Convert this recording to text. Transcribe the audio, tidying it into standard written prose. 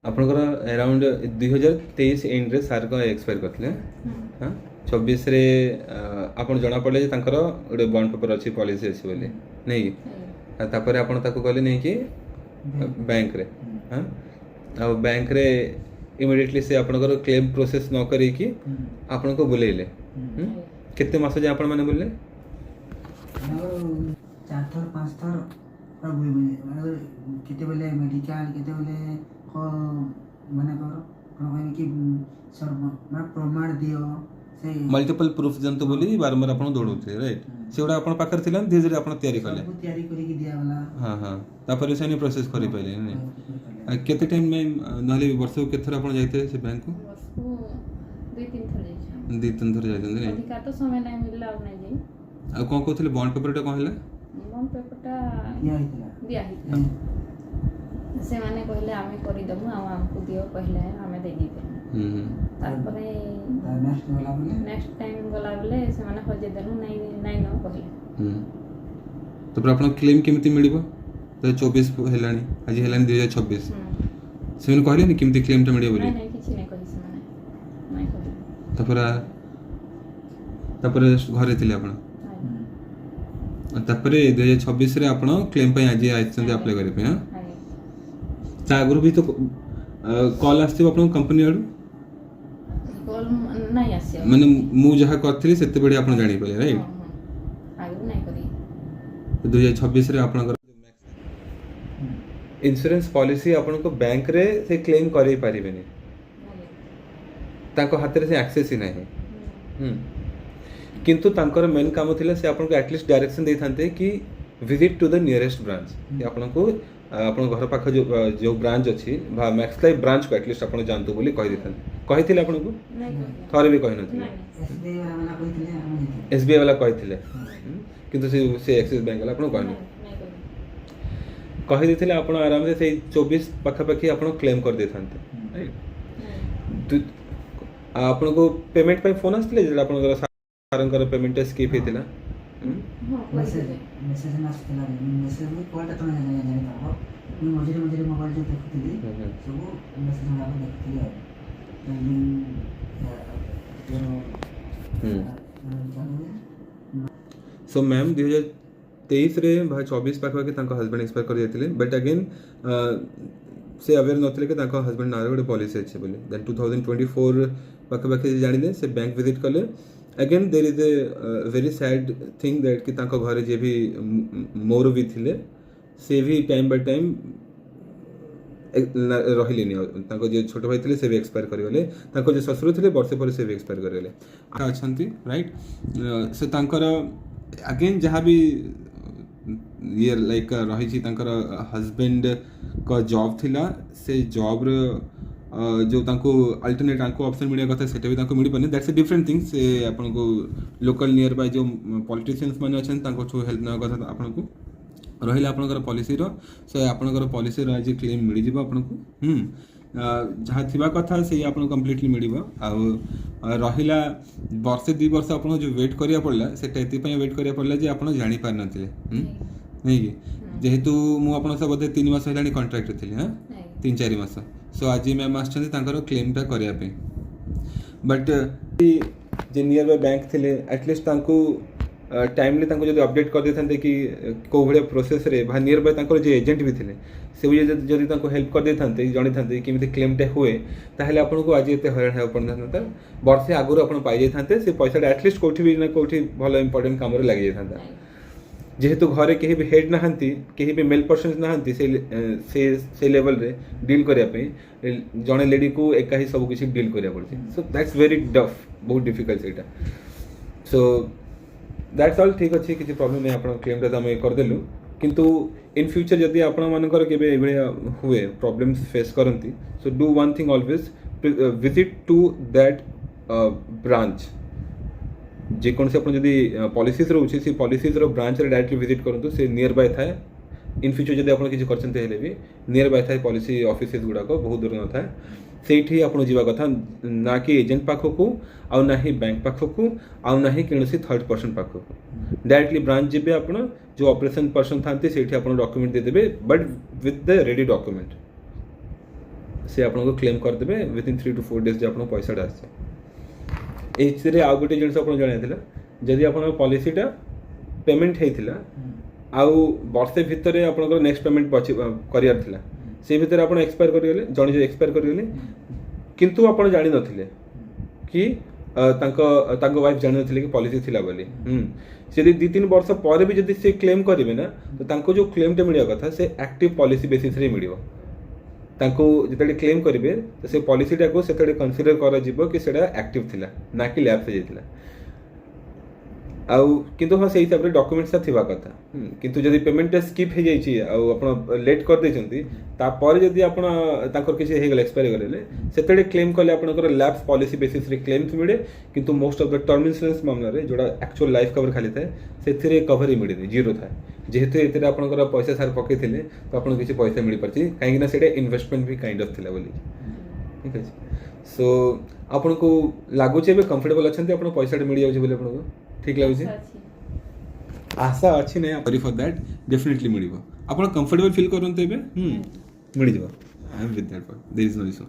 ଆପଣଙ୍କର around 2023 ଏଣ୍ଡରେ sir କ'ଣ expire କରିଥିଲେ ହଁ 24ରେ ଆପଣ ଜଣାପଡ଼ିଲେ ଯେ ତାଙ୍କର ଗୋଟେ ବଣ୍ଡ ପେପର ଅଛି ପଲିସି ଅଛି ବୋଲି ନେଇକି ତାପରେ ଆପଣ ତାକୁ ଗଲେ ନେଇକି ବ୍ୟାଙ୍କରେ ହଁ ଆଉ ବ୍ୟାଙ୍କରେ ଇମିଡ଼ିଏଟଲି ସେ ଆପଣଙ୍କର କ୍ଲେମ୍ ପ୍ରୋସେସ୍ ନ କରିକି ଆପଣଙ୍କୁ ବୁଲେଇଲେ କେତେ ମାସ ଯାଏଁ ଆପଣମାନେ ବୁଲିଲେ? 4 ଥର 5 ଥର କେତେବେଳେ ମେଡ଼ିକାଲ କେତେବେଳେ ମାନେ କ'ଣ କହିବି କି ପ୍ରମାଣ ଦିଅ ମଲ୍ଟିପଲ୍ ପ୍ରୁଫ୍ ଦିଅନ୍ତୁ ବୋଲି ବାରମ୍ବାର ଆପଣ ଦୌଡ଼ଉଥିଲେ ରାଇଟ୍ ସେଗୁଡ଼ା ଆପଣ ପାଖରେ ଥିଲା ଧୀରେ ଧୀରେ ଆପଣ ତିଆରି କଲେ ତିଆରି କରିକି ଦିଆଗଲା ହଁ ହଁ ତାପରେ ସେ ପ୍ରୋସେସ୍ କରିପାରିଲେ କେତେ ଟାଇମ୍ ନହେଲେ ବର୍ଷକୁ କେତେ ଥର ଆପଣ ଯାଇଥିଲେ ସେ ବ୍ୟାଙ୍କକୁ? 2-3 ଥର ଯାଇଛନ୍ତି ଆଉ କ'ଣ କହୁଥିଲେ ବଣ୍ଡ ପେପରଟା କ'ଣ ହେଲା? ବଣ୍ଡ ପେପରଟା ଦିଆ ହେଇଥିଲା ସେମାନେ କହିଲେ ଆମେ କରିଦେବୁ ଆଉ ଆମକୁ ଦିଅ କହିଲେ ଆମେ ଦେଇଦେବୁ ତାପରେ ନେକ୍ସଟ ଟାଇମ୍ ଗଲାବେଳେ ସେମାନେ ହଜେଇ ଦେଲୁ ନାଇଁ ନ କହିଲେ ତାପରେ ଆପଣ କ୍ଲେମ୍ କେମିତି ମିଳିବ? 2024 ହେଲାଣି ଆଜି ହେଲାଣି 2026 ସେମାନେ କହିଲେନି କେମିତି କ୍ଲେମ୍ଟା ମିଳିବ ବୋଲି? ନାଇଁ କିଛି ନାଇଁ କହି ସେମାନେ ନାଇଁ କହିଲେ ତାପରେ ଘରେ ଥିଲେ ଆପଣ ତାପରେ 2026ରେ ଆପଣ କ୍ଲେମ୍ ପାଇଁ ଆଜି ଆସିଛନ୍ତି ଆପ୍ଲାଏ କରିବା ପାଇଁ ହଁ ତା ଆଗରୁ ବି ତ କଲ୍ ଆସିଥିବ ଆପଣଙ୍କ କମ୍ପାନୀ ଆଡ଼ୁ ମାନେ ମୁଁ ଯାହା କରିଥିଲି ସେତେବେଳେ ଆପଣ ଜାଣିପାରିଲେ ରାଇଟ୍ 2026ରେ ଆପଣଙ୍କର ଇନ୍ସୁରାନ୍ସ ପଲିସି ଆପଣଙ୍କ ବ୍ୟାଙ୍କରେ ସେ କ୍ଲେମ୍ କରେଇ ପାରିବେନି ତାଙ୍କ ହାତରେ ସେ ଆକ୍ସେସ୍ ହିଁ ନାହିଁ କିନ୍ତୁ ତାଙ୍କର ମେନ୍ କାମ ଥିଲା ସେ ଆପଣଙ୍କୁ ଆଟଲିଷ୍ଟ ଡାଇରେକ୍ସନ୍ ଦେଇଥାନ୍ତେ କି visit to the nearest branch ଆପଣଙ୍କୁ ଆପଣଙ୍କ ଘର ପାଖ ଯେଉଁ ବ୍ରାଞ୍ଚ ଅଛି ବା ମ୍ୟାକ୍ସ ଲାଇଫ୍ ବ୍ରାଞ୍ଚକୁ ଆଟଲିଷ୍ଟ ଆପଣ ଯାଆନ୍ତୁ ବୋଲି କହିଦେଇଥାନ୍ତେ କହିଥିଲେ ଆପଣଙ୍କୁ ଥରେ ବି କହିନଥିଲେ SBI ବାଲା କହିଥିଲେ କିନ୍ତୁ ସେ ଆକ୍ସିସ୍ ବ୍ୟାଙ୍କ ବାଲା ଆପଣଙ୍କୁ କହିନି କହିଦେଇଥିଲେ ଆପଣ ଆରାମରେ ସେଇ 24 ପାଖାପାଖି ଆପଣ କ୍ଲେମ୍ କରିଦେଇଥାନ୍ତେ ଆପଣଙ୍କୁ ପେମେଣ୍ଟ ପାଇଁ ଫୋନ୍ ଆସିଥିଲେ ଯେତେବେଳେ ଆପଣଙ୍କର ସାର୍ଙ୍କର ପେମେଣ୍ଟଟା ସ୍କିପ୍ ହେଇଥିଲା ମଝିରେ ମୋବାଇଲ ଦେଖୁଥିଲି ସବୁ ମେସେଜ ଗୁଡ଼ାକ ଦେଖୁଥିଲି ସୋ ମ୍ୟାମ୍ 2023ରେ ବା 24 ପାଖାପାଖି ତାଙ୍କ ହଜବେଣ୍ଡ ଏକ୍ସପାୟାର କରିଯାଇଥିଲେ ବଟ୍ ଆଗେନ୍ ସେ ଆୱେର୍ ନଥିଲେ କି ତାଙ୍କ ହଜବେଣ୍ଡ ନାଁରେ ଗୋଟେ ପଲିସି ଅଛି ବୋଲି ଦେନ୍ 2024 ପାଖାପାଖି ଜାଣିଲେ ସେ ବ୍ୟାଙ୍କ ଭିଜିଟ୍ କଲେ again there is a very sad thing that कि तांको घरे जे भी मोर भी थिले से भी टाइम बाय टाइम रहिलेनी तांको जे छोट भाई थिले से भी एक्सपायर करगले तांको जे ससुर थिले वर्षे पर से भी एक्सपायर करगले अछंती राइट से तांकर अगेन जहाँ भी ये लाइक रही छी तांकर हस्बैंड का जॉब थिला से जॉब जो तांको अल्टरनेट तांको ऑप्शन मिलिया कथा सेटा भी तांको मिली पानी दैट्स अ डिफरेंट थिंग से आपन को लोकल नियर बाय जो पॉलिटिशियंस माने अछन तांको छो हेल्प ना कथा आपन को रहिला आपनकर पॉलिसी रो से आपनकर पॉलिसी रो आज क्लेम मिली जिवो आपन को जहाँ थिबा कथा से आपन कंप्लीटली मिलिबो आ रहिला वर्ष 2 वर्ष आपन जो वेट करिया पड़ला सेटा एति पय वेट करिया पड़ला जे आपन जानि पार नथिले नहीं कि जेहेतु मु आपन से बोधे 3 मास हेलानी कॉन्ट्रैक्ट थिले हां 3-4 मास सो आज मैम आसछन्ती तांकर क्लेमटा करिया पे but J near by bank थिले एटलीस्ट तांको टाइमली तांको जदि अपडेट कर देथान्ते कि को भले प्रोसेस रे भा नियर बाय तांकर जे एजेंट भी थिले से भी जदि तांको हेल्प कर देथान्ते जणिथान्ते किमिति क्लेमटा हुए ताहले आपनको आज एते हैरान हे पड़नता वर्षे आगुर आपण पाइ जेथान्ते से पैसा एटलीस्ट कोठी भी ना कोठी भलो इंपोर्टेंट काम रे लागि जेथान्ता जेहेतु घरे कहीं भी हेड नहांती कहीं भी मेल पर्सन नहांती से लेवल रे डील करिया पे जणे लेडी को एका ही सब किसी डील करिया पड़ती सो दैट्स वेरी टफ बहुत डिफिकल्ट सेटा सो दैट्स ऑल ठीक अच्छे किसी प्रॉब्लम नहीं आपण क्लेमटा तो हम कर देलु किंतु इन फ्यूचर जदि आपण मानकर केबे एबे हुए प्रॉब्लम्स फेस करंती so do one thing always visit to that branch जेकोसी आप पॉलिसीज रोचे से पॉलिसीज ब्रांच रे डायरेक्टली विजिट करंतु से नियर बाय थाए इन फ्यूचर जदि आप किसी करछन्ते हेले भी नियर बाय थाए पॉलिसी ऑफिसेस गुड़ाक बहुत दूर न थाए सेठी आपण जीवा कथा ना कि एजेंट पाखकू आउ ना ही बैंक पाखकू आउ ना ही कोनोसी थर्ड पर्सन पाखकू डायरेक्टली ब्रांच जेबे आपण जो ऑपरेशन पर्सन थांती सेठी आपण डॉक्यूमेंट दे देबे but with the ready document से आपको क्लेम करदेवे विथिन 3 to 4 days जो आपको पैसा आसे एथि आउ गोटे जिन जन जदि आप पॉलिसीटा पेमेंट होता आउ वर्षे भितर आपंकर नेक्स्ट पेमेंट करार था से भितर आप एक्सपायर करगले जन जो एक्सपायर करगले किंतु आप जान नथिले कि वाइफ जान नथिले कि पॉलिसी थिला बोली से 2-3 वर्ष पर भी जब से क्लेम करेंगे ना तो जो क्लेमटा मिलवा कथा से एक्टिव पॉलिसी बेसिस रे मिलियो जिते क्लेम करेंगे तो से पॉलिसीटा को से कनसीडर कर कि सेटा एक्टिव थिला ना कि लैप्स हो जाइतिला आउ किंतु हाँ से हिसाब से डॉक्यूमेंट्स थिबा कथा किंतु जदि पेमेंट स्किप हो जाइए आप लेट कर देछंती तापर जदि आपण तांकर किसी हे गले एक्सपायर करले सेतडे क्लेम कले आपनकर लैप्स पॉलिसी बेसिस रे क्लेम्स मिले किंतु most of the term insurance मामला रे जोड़ा एक्चुअल लाइफ कवर खाली थाए सेथिरे कवर ही मिले जीरो थाए जेहेतु एते आपनकर पैसा सार पके थिले तो आपन किसी पैसा मिल परची काहे ना सेटा इन्वेस्टमेंट भी काइंड ऑफ थिला बोली ठीक है सो आपन को लागु छे बे कंफर्टेबल अछंती आपन पैसा मिल जाउ बोले आपन को ठीक लगुच आशा अच्छी नहीं सॉरी फॉर दैट डेफिनेटली मिल आप कंफर्टेबल फील करते मिल जाए I am with that there is no issue